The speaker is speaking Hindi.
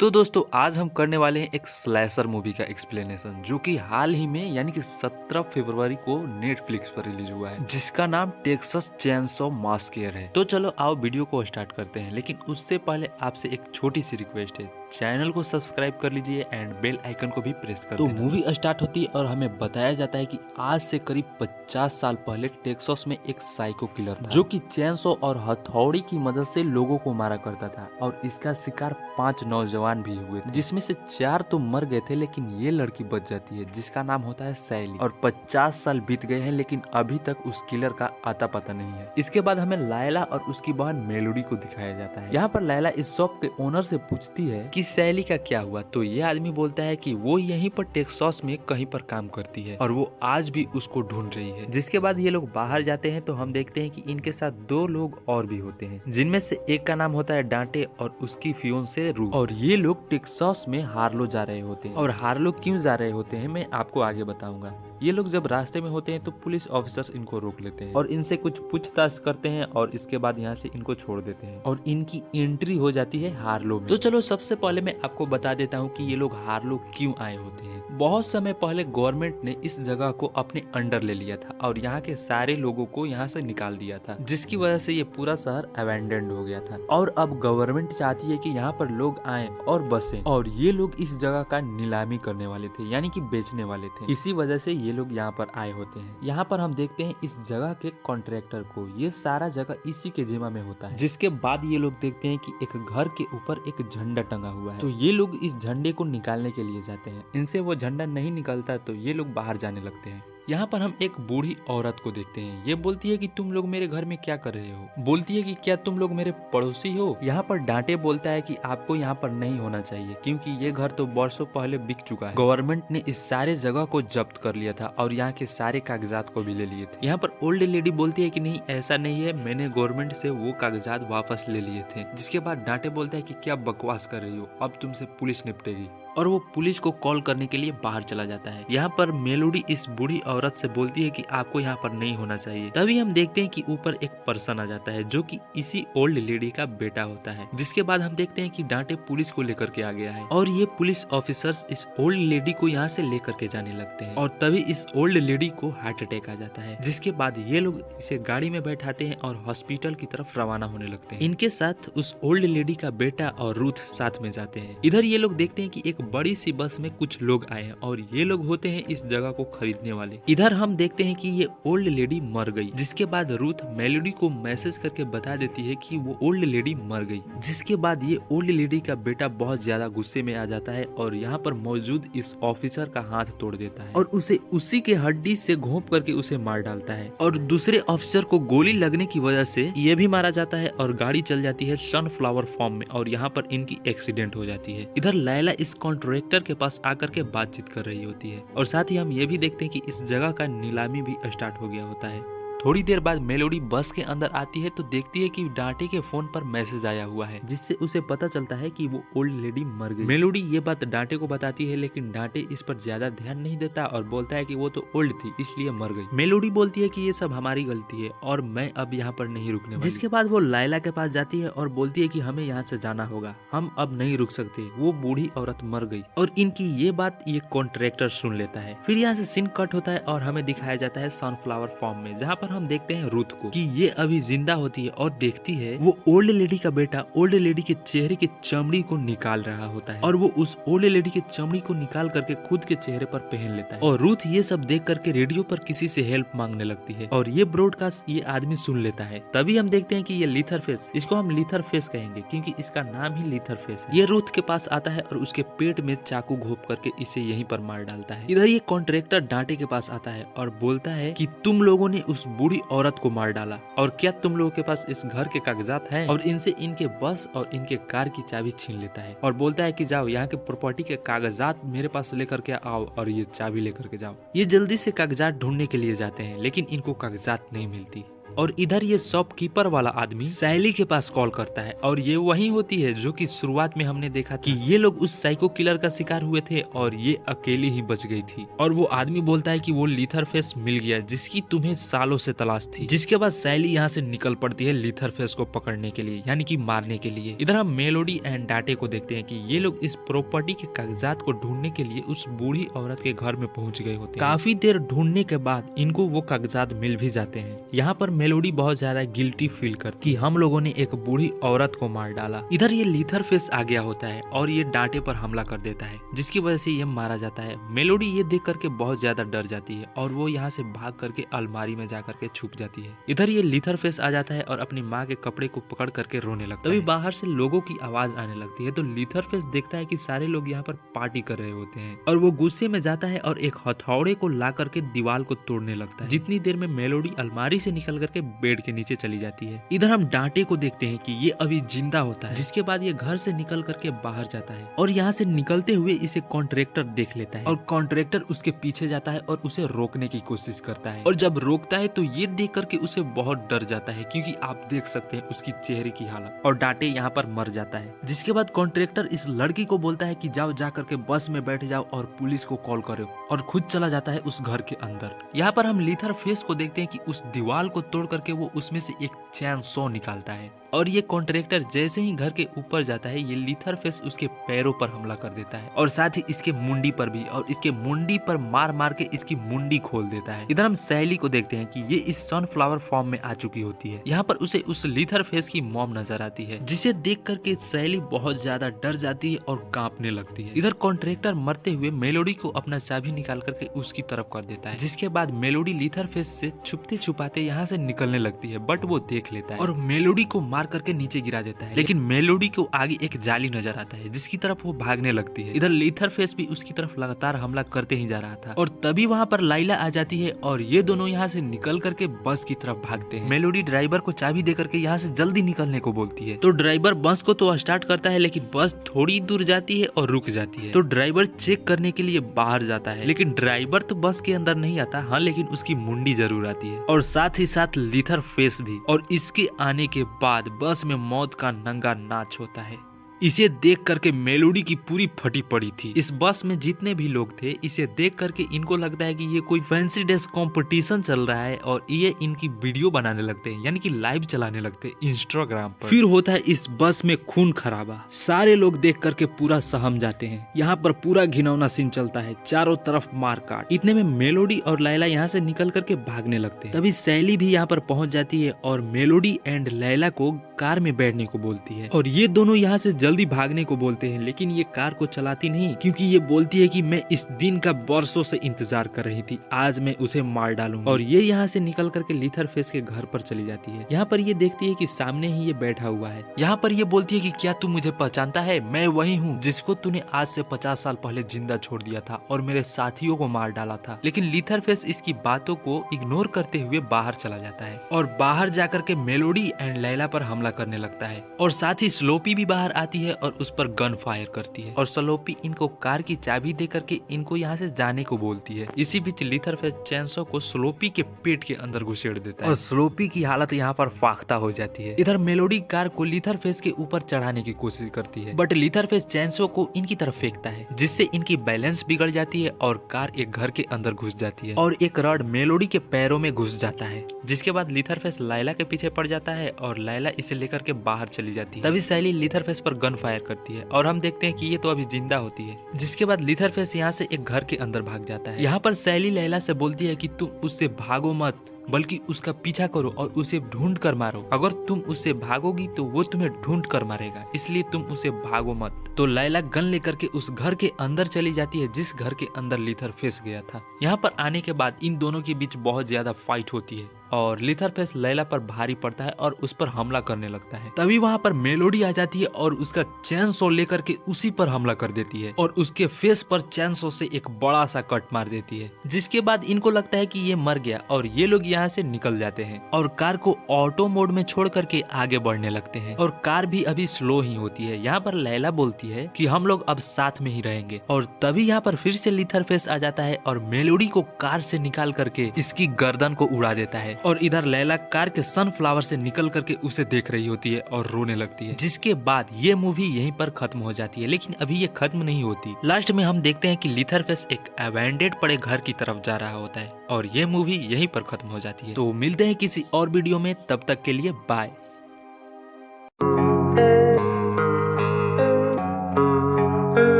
तो दोस्तों आज हम करने वाले हैं एक स्लैशर मूवी का एक्सप्लेनेशन जो कि हाल ही में यानी कि 17 फरवरी को नेटफ्लिक्स पर रिलीज हुआ है, जिसका नाम टेक्सास चेनसॉ मास्केयर है। तो चलो आओ वीडियो को स्टार्ट करते हैं, लेकिन उससे पहले आपसे एक छोटी सी रिक्वेस्ट है, चैनल को सब्सक्राइब कर लीजिए एंड बेल आइकन को भी प्रेस कर देना। तो मूवी स्टार्ट होती है और हमें बताया जाता है कि आज से करीब 50 साल पहले टेक्सास में एक साइको किलर था जो कि चेनसॉ और हथौड़ी की मदद से लोगों को मारा करता था और इसका शिकार 5 नौजवान भी हुए थे, जिसमें से 4 तो मर गए थे, लेकिन ये लड़की बच जाती है जिसका नाम होता है सैली। और 50 साल बीत गए हैं लेकिन अभी तक उस किलर का आता पता नहीं है। इसके बाद हमें लायला और उसकी बहन मेलोडी को दिखाया जाता है। यहाँ पर लायला इस शॉप के ओनर से पूछती है कि सैली का क्या हुआ, तो ये आदमी बोलता है कि वो यहीं पर टेक्सास में कहीं पर काम करती है और वो आज भी उसको ढूंढ रही है। जिसके बाद ये लोग बाहर जाते हैं तो हम देखते हैं कि इनके साथ 2 लोग और भी होते हैं, जिनमें से एक का नाम होता है डांटे और उसकी फियोंसे रू। और ये लोग टेक्सास में हार्लो जा रहे होते हैं। और हार्लो क्यों जा रहे होते हैं मैं आपको आगे बताऊंगा। ये लोग जब रास्ते में होते हैं तो पुलिस ऑफिसर्स इनको रोक लेते हैं और इनसे कुछ पूछताछ करते हैं और इसके बाद यहाँ से इनको छोड़ देते हैं और इनकी एंट्री हो जाती है हार्लो में। तो चलो सबसे पहले मैं आपको बता देता हूँ कि ये लोग हार्लो क्यों आए होते हैं। बहुत समय पहले गवर्नमेंट ने इस जगह को अपने अंडर ले लिया था और यहाँ के सारे लोगों को यहाँ से निकाल दिया था, जिसकी वजह से ये पूरा शहर अबैंडन्ड हो गया था। और अब गवर्नमेंट चाहती है कि यहाँ पर लोग आए और बसे, और ये लोग इस जगह का नीलामी करने वाले थे, यानी कि बेचने वाले थे। इसी वजह से ये लोग यहाँ पर आए होते हैं। यहाँ पर हम देखते हैं इस जगह के कॉन्ट्रैक्टर को, ये सारा जगह इसी के जिम्मा में होता है। जिसके बाद ये लोग देखते हैं कि एक घर के ऊपर एक झंडा टंगा हुआ है, तो ये लोग इस झंडे को निकालने के लिए जाते हैं। इनसे वो झंडा नहीं निकलता तो ये लोग बाहर जाने लगते हैं। यहाँ पर हम एक बूढ़ी औरत को देखते हैं। ये बोलती है कि तुम लोग मेरे घर में क्या कर रहे हो, बोलती है कि क्या तुम लोग मेरे पड़ोसी हो। यहाँ पर डांटे बोलता है कि आपको यहाँ पर नहीं होना चाहिए क्योंकि ये घर तो वर्षों पहले बिक चुका है। गवर्नमेंट ने इस सारे जगह को जब्त कर लिया था और यहाँ के सारे कागजात को भी ले लिए थे। यहाँ पर ओल्ड लेडी बोलती है कि नहीं ऐसा नहीं है, मैंने गवर्नमेंट से वो कागजात वापस ले लिए थे। जिसके बाद डांटे बोलता है कि क्या बकवास कर रही हो, अब तुमसे पुलिस निपटेगी, और वो पुलिस को कॉल करने के लिए बाहर चला जाता है। यहाँ पर मेलोडी इस बूढ़ी औरत से बोलती है कि आपको यहाँ पर नहीं होना चाहिए। तभी हम देखते हैं कि ऊपर एक पर्सन आ जाता है जो कि इसी ओल्ड लेडी का बेटा होता है। जिसके बाद हम देखते हैं कि डांटे पुलिस को लेकर के आ गया है और ये पुलिस ऑफिसर्स इस ओल्ड लेडी को यहाँ से लेकर के जाने लगते हैं और तभी इस ओल्ड लेडी को हार्ट अटैक आ जाता है। जिसके बाद ये लोग इसे गाड़ी में बैठाते हैं और हॉस्पिटल की तरफ रवाना होने लगते हैं। इनके साथ उस ओल्ड लेडी का बेटा और रूथ साथ में जाते हैं। इधर ये लोग देखते हैं कि एक बड़ी सी बस में कुछ लोग आए हैं और ये लोग होते हैं इस जगह को खरीदने वाले। इधर हम देखते हैं कि ये ओल्ड लेडी मर गई। जिसके बाद रूथ मेलोडी को मैसेज करके बता देती है कि वो ओल्ड लेडी मर गई। जिसके बाद ये ओल्ड लेडी का बेटा बहुत ज्यादा गुस्से में आ जाता है और यहाँ पर मौजूद इस ऑफिसर का हाथ तोड़ देता है और उसे उसी के हड्डी से घोंप करके उसे मार डालता है। और दूसरे ऑफिसर को गोली लगने की वजह से ये भी मारा जाता है और गाड़ी चल जाती है सनफ्लावर फार्म में और यहाँ पर इनकी एक्सीडेंट हो जाती है। इधर लैला इस कॉन्ट्रैक्टर के पास आकर के बातचीत कर रही होती है और साथ ही हम ये भी देखते हैं कि इस जगह का नीलामी भी स्टार्ट हो गया होता है। थोड़ी देर बाद मेलोडी बस के अंदर आती है तो देखती है कि डांटे के फोन पर मैसेज आया हुआ है, जिससे उसे पता चलता है कि वो ओल्ड लेडी मर गई। मेलोडी ये बात डांटे को बताती है लेकिन डांटे इस पर ज्यादा ध्यान नहीं देता और बोलता है कि वो तो ओल्ड थी इसलिए मर गई। मेलोडी बोलती है कि ये सब हमारी गलती है और मैं अब यहाँ पर नहीं रुकने वाली। जिसके बाद वो लायला के पास जाती है और बोलती है कि हमें यहाँ से जाना होगा, हम अब नहीं रुक सकते, वो बूढ़ी औरत मर गई। और इनकी ये बात ये कॉन्ट्रैक्टर सुन लेता है। फिर यहाँ से सीन कट होता है और हमें दिखाया जाता है सनफ्लावर फार्म में, जहाँ पर हम देखते हैं रूथ को कि ये अभी जिंदा होती है और देखती है वो ओल्ड लेडी का बेटा ओल्ड लेडी के चेहरे की चमड़ी को निकाल रहा होता है और वो उस ओल्ड लेडी की चमड़ी को निकाल करके खुद के चेहरे पर पहन लेता है। और रूथ ये सब देख करके रेडियो पर किसी से हेल्प मांगने लगती है और ये ब्रॉडकास्ट ये आदमी सुन लेता है। तभी हम देखते हैं कि ये लीथर फेस, इसको हम लीथर फेस कहेंगे क्योंकि इसका नाम ही लीथर फेस है। ये रूथ के पास आता है और उसके पेट में चाकू घोंप करके इसे यहीं पर मार डालता है। इधर ये कॉन्ट्रैक्टर डांटे के पास आता है और बोलता है कि तुम लोगों ने उस बूढ़ी औरत को मार डाला और क्या तुम लोगों के पास इस घर के कागजात हैं? और इनसे इनके बस और इनके कार की चाबी छीन लेता है और बोलता है कि जाओ यहाँ के प्रॉपर्टी के कागजात मेरे पास लेकर के आओ और ये चाबी लेकर के जाओ। ये जल्दी से कागजात ढूंढने के लिए जाते हैं लेकिन इनको कागजात नहीं मिलती। और इधर ये शॉपकीपर वाला आदमी सैली के पास कॉल करता है और ये वही होती है जो कि शुरुआत में हमने देखा कि ये लोग उस साइको किलर का शिकार हुए थे और ये अकेली ही बच गई थी। और वो आदमी बोलता है कि वो लीथरफेस मिल गया जिसकी तुम्हें सालों से तलाश थी। जिसके बाद सैली यहाँ से निकल पड़ती है लीथरफेस को पकड़ने के लिए, यानी कि मारने के लिए। इधर हम मेलोडी एंड डाटे को देखते हैं कि ये लोग इस प्रॉपर्टी के कागजात को ढूंढने के लिए उस बूढ़ी औरत के घर में पहुंच गए होते हैं। काफी देर ढूंढने के बाद इनको वो कागजात मिल भी जाते हैं। यहाँ पर मेलोडी बहुत ज्यादा गिल्टी फील करती कि हम लोगों ने एक बूढ़ी औरत को मार डाला। इधर ये लीथरफेस आ गया होता है और ये डाटे पर हमला कर देता है जिसकी वजह से ये मारा जाता है। मेलोडी ये देख करके बहुत ज्यादा डर जाती है और वो यहाँ से भाग करके अलमारी में जा करके छुप जाती है। इधर ये लीथरफेस आ जाता है और अपनी माँ के कपड़े को पकड़ करके रोने लगता है। तभी बाहर से लोगों की आवाज आने लगती है तो लीथरफेस देखता है कि सारे लोग यहाँ पर पार्टी कर रहे होते हैं और वो गुस्से में जाता है और एक हथौड़े को ला करके दीवार को तोड़ने लगता है। जितनी देर में मेलोडी अलमारी से निकल करके बेड के नीचे चली जाती है। इधर हम डांटे को देखते हैं कि ये अभी जिंदा होता है, जिसके बाद ये घर से निकल करके बाहर जाता है और यहाँ से निकलते हुए इसे कॉन्ट्रैक्टर देख लेता है और कॉन्ट्रैक्टर उसके पीछे जाता है और उसे रोकने की कोशिश करता है। और जब रोकता है तो ये देख करके उसे बहुत डर जाता है क्योंकि आप देख सकते हैं उसकी चेहरे की हालत। और डांटे यहाँ पर मर जाता है। जिसके बाद कॉन्ट्रैक्टर इस लड़की को बोलता है कि जाओ जा करके बस में बैठ जाओ और पुलिस को कॉल करो, और खुद चला जाता है उस घर के अंदर। यहाँ पर हम लीथरफेस को देखते हैं कि उस दीवार को तोड़ करके वो उसमें से एक चैन सो निकालता है और ये कॉन्ट्रैक्टर जैसे ही घर के ऊपर जाता है ये लीथरफेस उसके पैरों पर हमला कर देता है और साथ ही इसके मुंडी पर भी, और इसके मुंडी पर मार मार के इसकी मुंडी खोल देता है। इधर हम सैली को देखते हैं कि ये इस सनफ्लावर फॉर्म में आ चुकी होती है। यहाँ पर उसे उस लीथरफेस की मॉम नजर आती है जिसे देख करके सैली बहुत ज्यादा डर जाती है और कांपने लगती है। इधर कॉन्ट्रैक्टर मरते हुए मेलोडी को अपना चाबी निकाल करके उसकी तरफ कर देता है, जिसके बाद मेलोडी लीथरफेस से छुपते छुपाते यहाँ से निकलने लगती है, बट वो देख लेता है और मेलोडी को मार करके नीचे गिरा देता है। लेकिन मेलोडी को आगे एक जाली नजर आता है जिसकी तरफ वो भागने लगती है। इधर लीथरफेस भी उसकी तरफ लगातार हमला करते ही जा रहा था और तभी वहाँ पर लाइला आ जाती है और ये दोनों यहाँ से निकल करके बस की तरफ भागते हैं। मेलोडी ड्राइवर को चाबी दे करके यहाँ से जल्दी निकलने को बोलती है तो ड्राइवर बस को तो स्टार्ट करता है, लेकिन बस थोड़ी दूर जाती है और रुक जाती है। तो ड्राइवर चेक करने के लिए बाहर जाता है, लेकिन ड्राइवर तो बस के अंदर नहीं आता। हाँ, लेकिन उसकी मुंडी जरूर आती है और साथ ही साथ लीथरफेस भी। और इसके आने के बाद बस में मौत का नंगा नाच होता है। इसे देख करके मेलोडी की पूरी फटी पड़ी थी। इस बस में जितने भी लोग थे इसे देख करके इनको लगता है कि ये कोई फैंसी ड्रेस कंपटीशन चल रहा है और ये इनकी वीडियो बनाने लगते हैं, यानी कि लाइव चलाने लगते हैं इंस्टाग्राम पर। फिर होता है इस बस में खून खराबा। सारे लोग देख करके पूरा सहम जाते हैं। यहाँ पर पूरा घिनौना सीन चलता है, चारों तरफ मारकाट। इतने में मेलोडी और लैला यहाँ से निकल करके भागने लगते हैं। तभी सैली भी यहाँ पर पहुंच जाती है और मेलोडी एंड लैला को कार में बैठने को बोलती है और ये दोनों यहाँ से जल्दी भागने को बोलते हैं, लेकिन ये कार को चलाती नहीं क्योंकि ये बोलती है कि मैं इस दिन का बरसों से इंतजार कर रही थी, आज मैं उसे मार डालूंगी। और ये यहाँ से निकल करके लीथरफेस के घर पर चली जाती है। यहाँ पर ये देखती है कि सामने ही ये बैठा हुआ है। यहाँ पर ये बोलती है कि क्या तू मुझे पहचानता है? मैं वही हूँ जिसको तूने आज से 50 साल पहले जिंदा छोड़ दिया था और मेरे साथियों को मार डाला था। लेकिन लीथरफेस इसकी बातों को इग्नोर करते हुए बाहर चला जाता है और बाहर जाकर के मेलोडी एंड लैला पर हमला करने लगता है और साथ ही स्लोपी भी बाहर आती है और उस पर गन फायर करती है और स्लोपी इनको कार की चाबी दे करके इनको यहाँ से जाने को बोलती है। इसी बीच लीथरफेस चैनसो को स्लोपी के पेट के अंदर घुसेड़ देता है और स्लोपी की हालत यहाँ पर फाख्ता हो जाती है। इधर मेलोडी कार को लीथरफेस के ऊपर चढ़ाने की कोशिश करती है, बट लीथरफेस चैनसो को इनकी तरफ फेंकता है जिससे इनकी बैलेंस बिगड़ जाती है और कार एक घर के अंदर घुस जाती है और एक रॉड मेलोडी के पैरों में घुस जाता है। जिसके बाद लीथरफेस लाइला के पीछे पड़ जाता है और लाइला इसे लेकर के बाहर चली जाती है। तभी सैली लीथरफेस पर गन फायर करती है और हम देखते हैं कि ये तो अभी जिंदा होती है। जिसके बाद लीथरफेस यहाँ से एक घर के अंदर भाग जाता है। यहाँ पर सैली लैला से बोलती है कि तुम उससे भागो मत, बल्कि उसका पीछा करो और उसे ढूंढ कर मारो। अगर तुम उससे भागोगी तो वो तुम्हें ढूंढ कर मारेगा, इसलिए तुम उसे भागो मत। तो लैला गन लेकर के उस घर के अंदर चली जाती है जिस घर के अंदर लीथरफेस गया था। यहाँ पर आने के बाद इन दोनों के बीच बहुत ज्यादा फाइट होती है और लीथरफेस लैला पर भारी पड़ता है और उस पर हमला करने लगता है। तभी वहाँ पर मेलोडी आ जाती है और उसका चैन सो लेकर के उसी पर हमला कर देती है और उसके फेस पर चैन सो से एक बड़ा सा कट मार देती है। जिसके बाद इनको लगता है कि ये मर गया और ये लोग यहाँ से निकल जाते हैं और कार को ऑटो मोड में छोड़ करके आगे बढ़ने लगते हैं और कार भी अभी स्लो ही होती है। यहाँ पर लैला बोलती है कि हम लोग अब साथ में ही रहेंगे और तभी यहाँ पर फिर से लीथरफेस आ जाता है और मेलोडी को कार से निकाल करके इसकी गर्दन को उड़ा देता है और इधर लैला कार के सनफ्लावर से निकल करके उसे देख रही होती है और रोने लगती है, जिसके बाद ये मूवी यहीं पर खत्म हो जाती है। लेकिन अभी ये खत्म नहीं होती। लास्ट में हम देखते हैं कि लीथरफेस एक अबैंडेड पड़े घर की तरफ जा रहा होता है और ये मूवी यहीं पर खत्म हो जाती है। तो मिलते हैं किसी और वीडियो में, तब तक के लिए बाय।